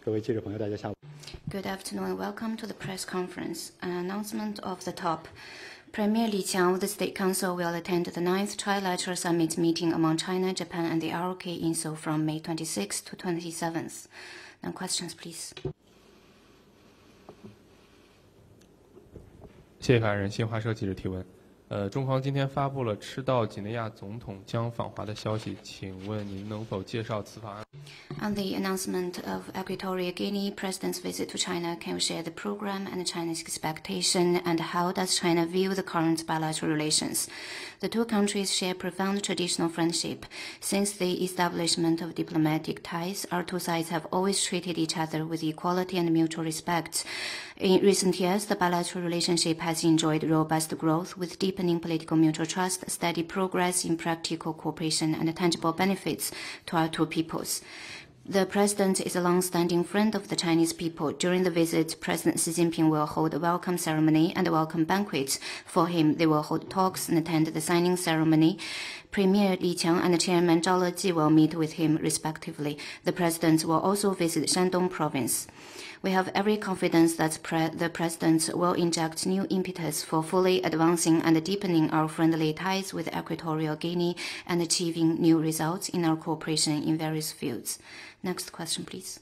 各位记者朋友，大家下午。Good afternoon and welcome to the press conference. An announcement of the top. Premier Li Qiang of the State Council will attend the 9th Trilateral Summit meeting among China, Japan, and the ROK in Seoul from May 26th to 27th. Now questions, please. 谢谢发言人，新华社记者提问。中方今天发布了吃到几内亚总统将访华的消息，请问您能否介绍此访案？ On the announcement of Equatorial Guinea President's visit to China, can you share the program and China's expectation, and how does China view the current bilateral relations? The two countries share profound traditional friendship. Since the establishment of diplomatic ties, our two sides have always treated each other with equality and mutual respect. In recent years, the bilateral relationship has enjoyed robust growth with deepening political mutual trust, steady progress in practical cooperation, and tangible benefits to our two peoples. The President is a long-standing friend of the Chinese people. During the visit, President Xi Jinping will hold a welcome ceremony and a welcome banquet. For him, they will hold talks and attend the signing ceremony. Premier Li Qiang and Chairman Zhao Leji will meet with him respectively. The President will also visit Shandong province. We have every confidence that the President will inject new impetus for fully advancing and deepening our friendly ties with Equatorial Guinea and achieving new results in our cooperation in various fields. Next question, please.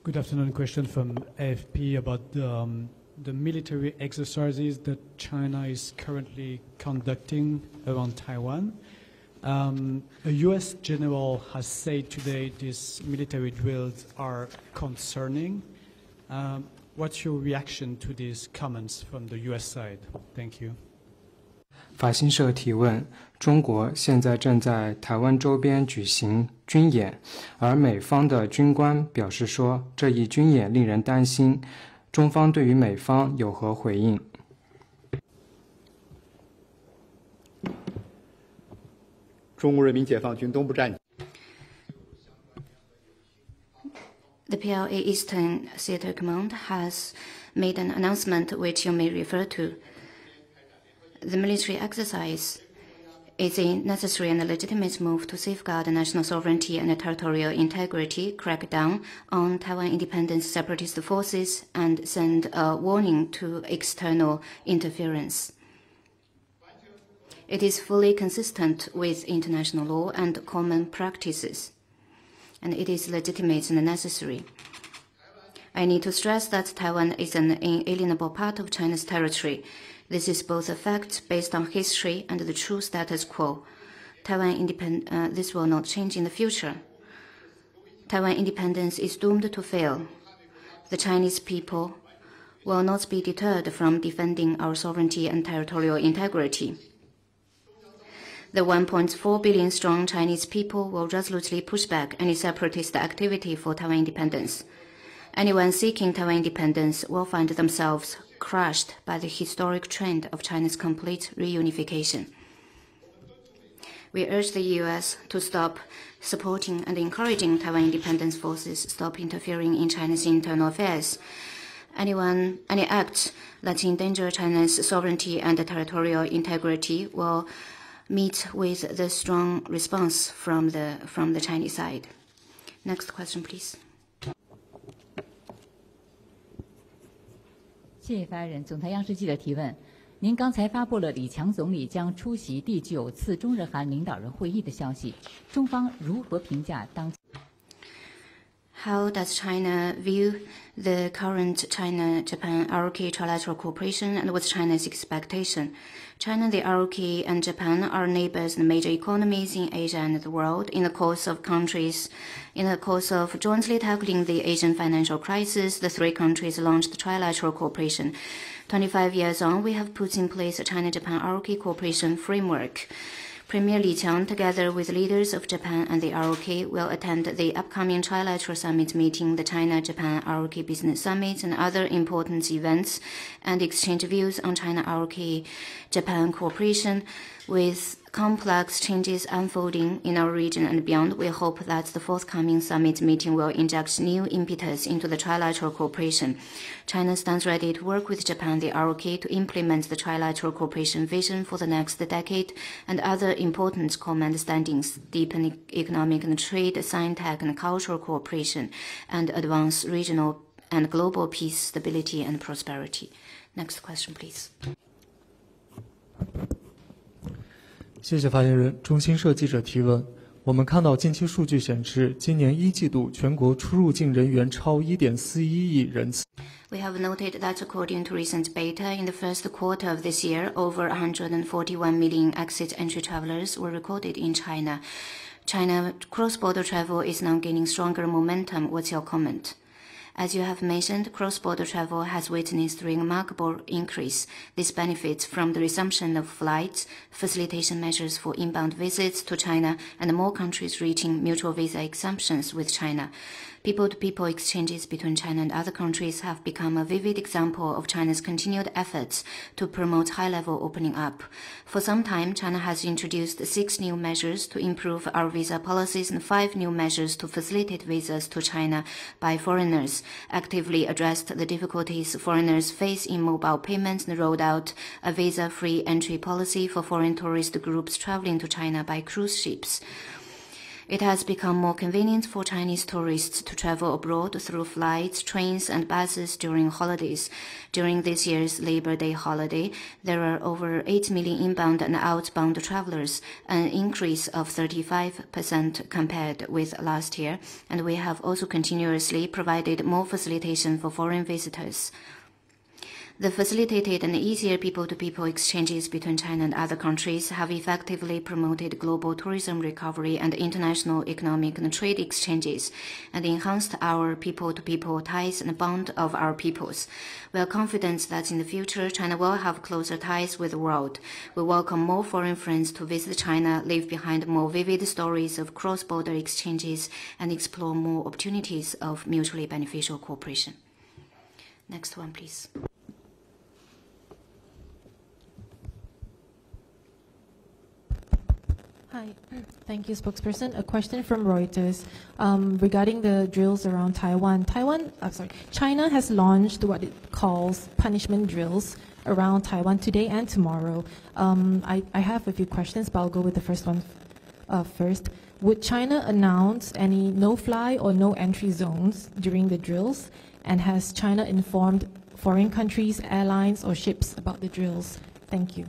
Good afternoon. Question from AFP about the military exercises that China is currently conducting around Taiwan. A U.S. general has said today these military drills are concerning. What's your reaction to these comments from the U.S. side? Thank you. 法新社提问：中国现在正在台湾周边举行军演，而美方的军官表示说，这一军演令人担心。中方对于美方有何回应？ 中国人民解放军东部战区 The PLA Eastern Theater Command has made an announcement which you may refer to. The military exercise is a necessary and legitimate move to safeguard national sovereignty and territorial integrity, crack down on Taiwan independent separatist forces, and send a warning to external interference. It is fully consistent with international law and common practices, and it is legitimate and necessary. I need to stress that Taiwan is an inalienable part of China's territory. This is both a fact based on history and the true status quo. This will not change in the future. Taiwan independence is doomed to fail. The Chinese people will not be deterred from defending our sovereignty and territorial integrity. The 1.4 billion strong Chinese people will resolutely push back any separatist activity for Taiwan independence. Anyone seeking Taiwan independence will find themselves crushed by the historic trend of China's complete reunification. We urge the U.S. to stop supporting and encouraging Taiwan independence forces, stop interfering in China's internal affairs. Any act that endanger China's sovereignty and territorial integrity will meet with the strong response from the Chinese side. Next question, please. 谢谢发言人。总台央视记者提问：您刚才发布了李强总理将出席第9次中日韩领导人会议的消息，中方如何评价当？ How does China view the current China-Japan ROK trilateral cooperation, and what's China's expectation? China, the ROK, and Japan are neighbors and major economies in Asia and the world. In the course of jointly tackling the Asian financial crisis, the three countries launched trilateral cooperation. 25 years on, we have put in place a China-Japan ROK cooperation framework. Premier Li Qiang, together with leaders of Japan and the ROK, will attend the upcoming trilateral summit meeting, the China-Japan ROK Business Summit, and other important events, and exchange views on China-ROK-Japan cooperation With complex changes unfolding in our region and beyond, we hope that the forthcoming summit meeting will inject new impetus into the trilateral cooperation. China stands ready to work with Japan, the ROK, to implement the trilateral cooperation vision for the next decade and other important common understandings, deepen economic and trade, science-tech and cultural cooperation, and advance regional and global peace, stability, and prosperity. Next question, please. 谢谢发言人。中新社记者提问：我们看到近期数据显示，今年一季度全国出入境人员超 1.41 亿人次。We have noted that according to recent data, in the first quarter of this year, over 141 million exit entry travelers were recorded in China. China cross-border travel is now gaining stronger momentum. What's your comment? As you have mentioned, cross-border travel has witnessed a remarkable increase. This benefits from the resumption of flights, facilitation measures for inbound visits to China, and more countries reaching mutual visa exemptions with China. People-to-people exchanges between China and other countries have become a vivid example of China's continued efforts to promote high-level opening up. For some time, China has introduced 6 new measures to improve our visa policies and 5 new measures to facilitate visas to China by foreigners, actively addressed the difficulties foreigners face in mobile payments, and rolled out a visa-free entry policy for foreign tourist groups traveling to China by cruise ships. It has become more convenient for Chinese tourists to travel abroad through flights, trains, and buses during holidays. During this year's Labor Day holiday, there are over 8 million inbound and outbound travelers, an increase of 35% compared with last year, and we have also continuously provided more facilitation for foreign visitors. The facilitated and easier people-to-people exchanges between China and other countries have effectively promoted global tourism recovery and international economic and trade exchanges, and enhanced our people-to-people ties and bond of our peoples. We are confident that in the future, China will have closer ties with the world. We welcome more foreign friends to visit China, leave behind more vivid stories of cross-border exchanges, and explore more opportunities of mutually beneficial cooperation. Next one, please. Hi, thank you, spokesperson. A question from Reuters regarding the drills around Taiwan. China has launched what it calls punishment drills around Taiwan today and tomorrow. I have a few questions, but I'll go with the first one first. Would China announce any no-fly or no-entry zones during the drills? And has China informed foreign countries, airlines, or ships about the drills? Thank you.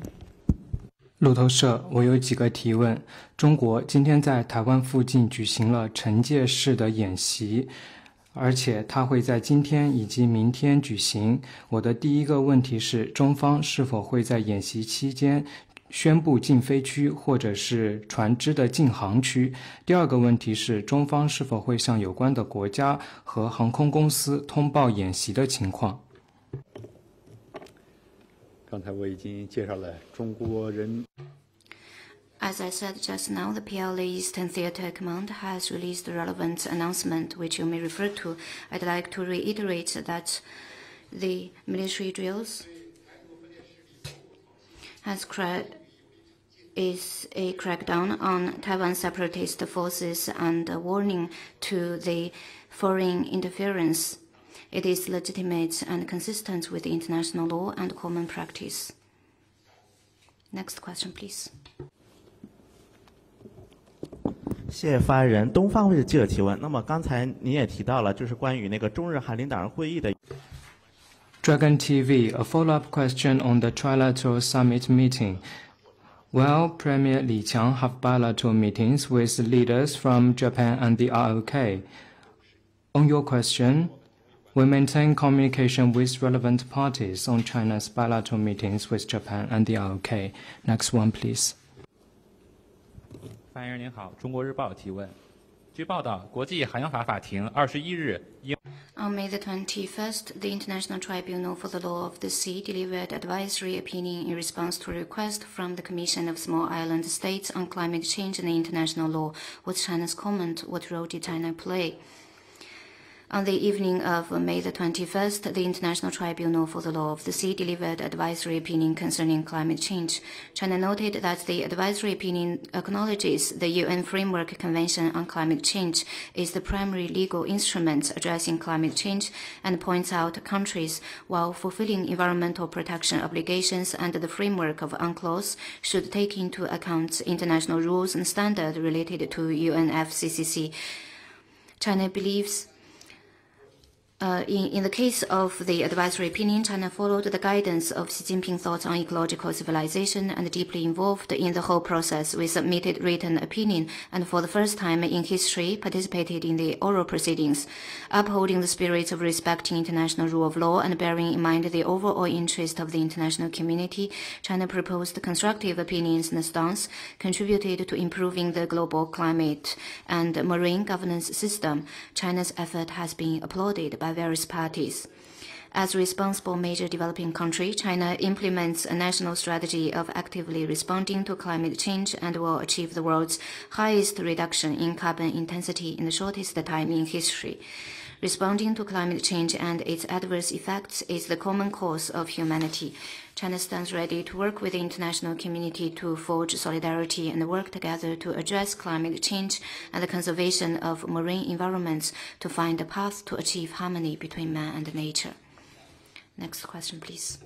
路透社，我有几个提问。中国今天在台湾附近举行了惩戒式的演习，而且它会在今天以及明天举行。我的第一个问题是，中方是否会在演习期间宣布禁飞区或者是船只的禁航区？第二个问题是，中方是否会向有关的国家和航空公司通报演习的情况？刚才我已经介绍了中国人。As I said just now, the PLA Eastern Theater Command has released a relevant announcement, which you may refer to. I'd like to reiterate that the military drills is a crackdown on Taiwan separatist forces and a warning to the foreign interference. It is legitimate and consistent with international law and common practice. Next question, please. 谢谢发言人。东方卫视记者提问。那么刚才您也提到了，就是关于那个中日韩领导人会议的。Dragon TV, a follow-up question on the trilateral summit meeting. Will Premier Li Qiang have bilateral meetings with leaders from Japan and the ROK? On your question, we maintain communication with relevant parties on China's bilateral meetings with Japan and the ROK. Next one, please. 发言人您好，中国日报提问。据报道，国际海洋法法庭21日应 On May the 21st, the International Tribunal for the Law of the Sea delivered advisory opinion in response to a request from the Commission of Small Island States on climate change and international law. What's China's comment? What role did China play? On the evening of May the 21st, the International Tribunal for the Law of the Sea delivered advisory opinion concerning climate change. China noted that the advisory opinion acknowledges the UN Framework Convention on Climate Change is the primary legal instrument addressing climate change and points out countries, while fulfilling environmental protection obligations under the framework of UNCLOS, should take into account international rules and standards related to UNFCCC. China believes in the case of the advisory opinion, China followed the guidance of Xi Jinping's thoughts on ecological civilization and deeply involved in the whole process. We submitted written opinion and for the first time in history participated in the oral proceedings. Upholding the spirit of respecting international rule of law and bearing in mind the overall interest of the international community, China proposed constructive opinions and stance, contributed to improving the global climate and marine governance system. China's effort has been applauded by various parties. As a responsible major developing country, China implements a national strategy of actively responding to climate change and will achieve the world's highest reduction in carbon intensity in the shortest time in history. Responding to climate change and its adverse effects is the common cause of humanity. China stands ready to work with the international community to forge solidarity and work together to address climate change and the conservation of marine environments to find a path to achieve harmony between man and nature. Next question, please.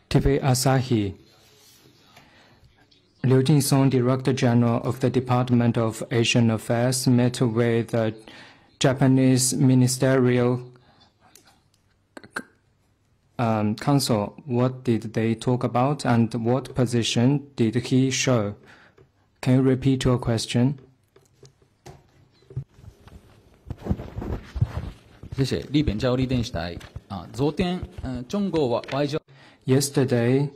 TV Asahi. Liu Jinsong, Director General of the Department of Asian Affairs, met with the Japanese Ministerial Council. What did they talk about and what position did he show? Can you repeat your question? Yesterday,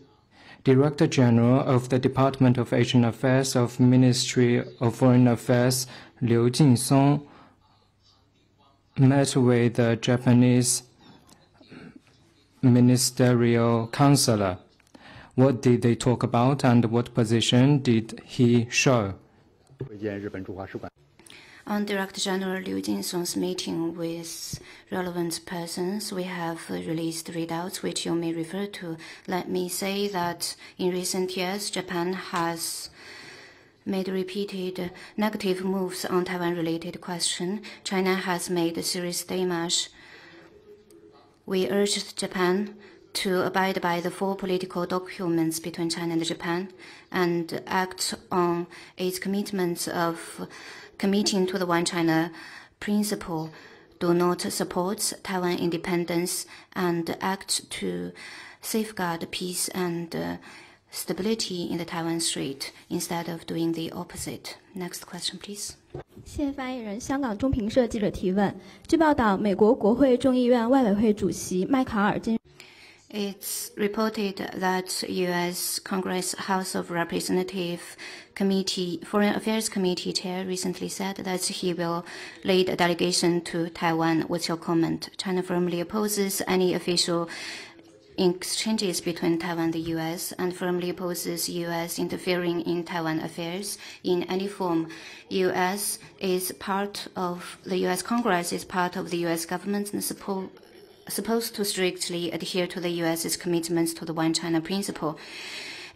Director General of the Department of Asian Affairs of Ministry of Foreign Affairs, Liu Jinsong, met with the Japanese Ministerial Counselor. What did they talk about and what position did he show? On Director General Liu Jinsong's meeting with relevant persons, we have released readouts which you may refer to. Let me say that in recent years, Japan has made repeated negative moves on Taiwan-related question. China has made a serious damage. We urged Japan to abide by the four political documents between China and Japan and act on its commitments of committing to the One China principle, do not support Taiwan independence, and act to safeguard peace and stability in the Taiwan Strait instead of doing the opposite. Next question, please. 谢谢发言人。香港中评社记者提问：据报道，美国国会众议院外委会主席麦卡尔今 It's reported that U.S. Congress House of Representatives Committee, Foreign Affairs Committee Chair recently said that he will lead a delegation to Taiwan. What's your comment? China firmly opposes any official exchanges between Taiwan and the U.S. and firmly opposes U.S. interfering in Taiwan affairs in any form. The U.S. Congress is part of the U.S. government and supposed to strictly adhere to the U.S.'s commitments to the One China principle.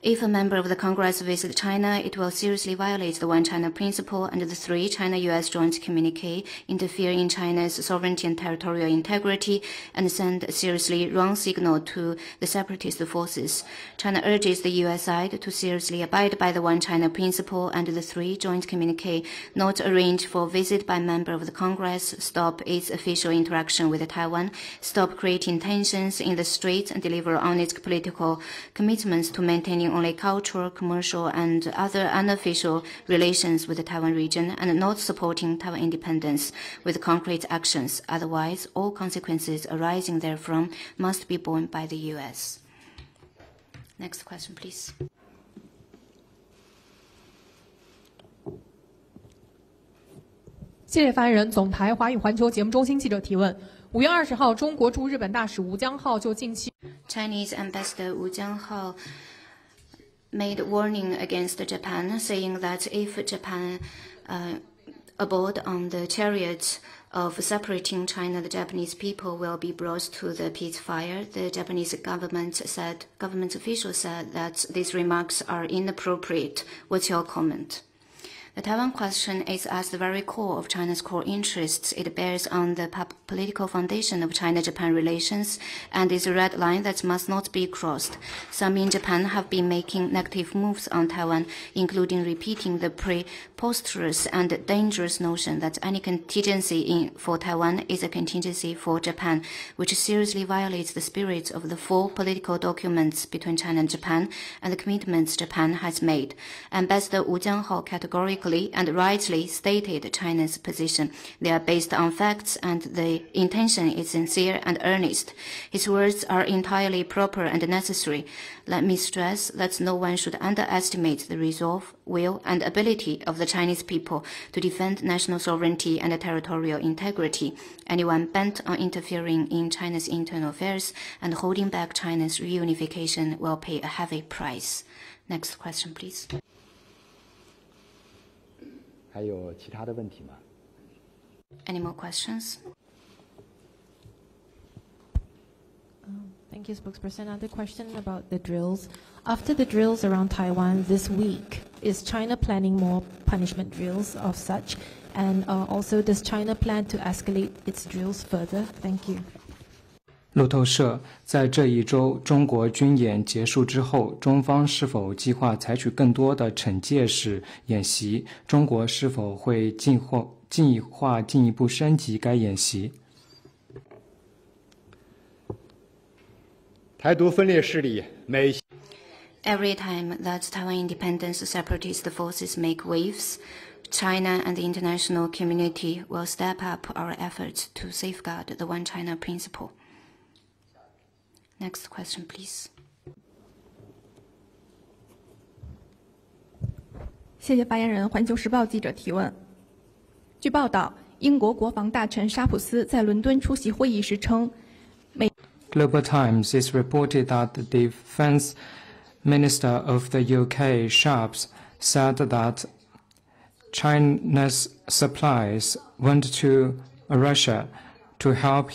If a member of the Congress visits China, it will seriously violate the One China principle and the 3 China-U.S. joint communique, interfere in China's sovereignty and territorial integrity, and send a seriously wrong signal to the separatist forces. China urges the U.S. side to seriously abide by the One China principle and the 3 joint communique, not arrange for visit by member of the Congress, stop its official interaction with Taiwan, stop creating tensions in the Strait, and deliver on its political commitments to maintaining only cultural, commercial, and other unofficial relations with the Taiwan region, and not supporting Taiwan independence with concrete actions. Otherwise, all consequences arising therefrom must be borne by the U.S. Next question, please. 谢谢发言人。总台华语环球节目中心记者提问：5月20号，中国驻日本大使吴江浩就近期 Chinese Ambassador Wu Jianhao made warning against Japan, saying that if Japan aboard on the chariot of separating China, the Japanese people will be brought to the pit fire. The Japanese government officials said that these remarks are inappropriate. What's your comment? The Taiwan question is at the very core of China's core interests. It bears on the political foundation of China-Japan relations and is a red line that must not be crossed. Some in Japan have been making negative moves on Taiwan, including repeating the preposterous and dangerous notion that any contingency for Taiwan is a contingency for Japan, which seriously violates the spirit of the 4 political documents between China and Japan and the commitments Japan has made. Ambassador Wu Jianhao categorically and rightly stated China's position. They are based on facts and the intention is sincere and earnest. His words are entirely proper and necessary. Let me stress that no one should underestimate the resolve, will, and ability of the Chinese people to defend national sovereignty and territorial integrity. Anyone bent on interfering in China's internal affairs and holding back China's reunification will pay a heavy price. Next question, please. 还有其他的问题吗？ Any more questions? Thank you, spokesperson. Another question about the drills. After the drills around Taiwan this week, is China planning more punishment drills of such? And also, does China plan to escalate its drills further? Thank you. 路透社在这一周中国军演结束之后，中方是否计划采取更多的惩戒式演习？中国是否会进一步升级该演习？台独分裂势力每 Every time that Taiwan independence separatist forces make waves, China and the international community will step up our efforts to safeguard the One China principle. Next question, please. 谢谢发言人。环球时报记者提问：据报道，英国国防大臣沙普斯在伦敦出席会议时称， Global Times is reported that the Defense Minister of the UK, Sharps, said that China's supplies went to Russia to help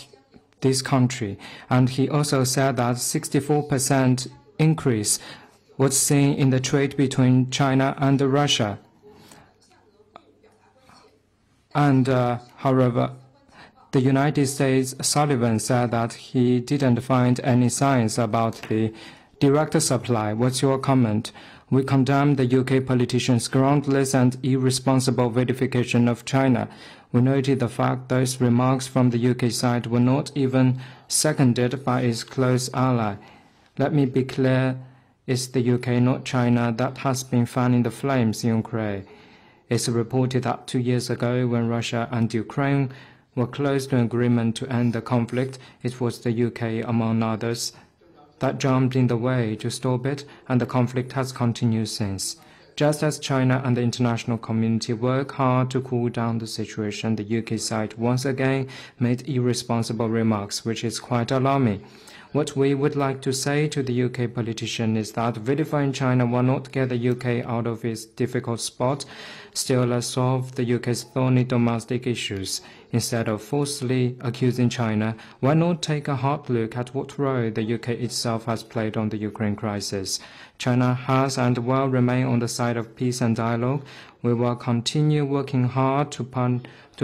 this country, and he also said that 64% increase was seen in the trade between China and Russia. And however, the United States Sullivan said that he didn't find any signs about the direct supply. What's your comment? We condemn the UK politicians' groundless and irresponsible vilification of China. We noted the fact those remarks from the UK side were not even seconded by its close ally. Let me be clear, it's the UK, not China, that has been fanning the flames in Ukraine. It's reported that 2 years ago, when Russia and Ukraine were close to an agreement to end the conflict, it was the UK, among others, that jumped in the way to stop it, and the conflict has continued since. Just as China and the international community work hard to cool down the situation, the UK side once again made irresponsible remarks, which is quite alarming. What we would like to say to the UK politician is that vilifying China will not get the UK out of its difficult spot. Still, let's solve the UK's thorny domestic issues. Instead of falsely accusing China, why not take a hard look at what role the UK itself has played on the Ukraine crisis? China has and will remain on the side of peace and dialogue. We will continue working hard to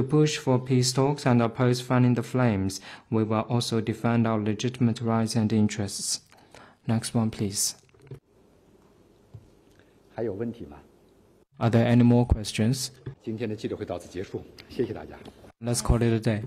push for peace talks and oppose fanning the flames. We will also defend our legitimate rights and interests. Next one, please. 还有问题吗？ Are there any more questions? 今天的记者会到此结束，谢谢大家。 Let's call it a day.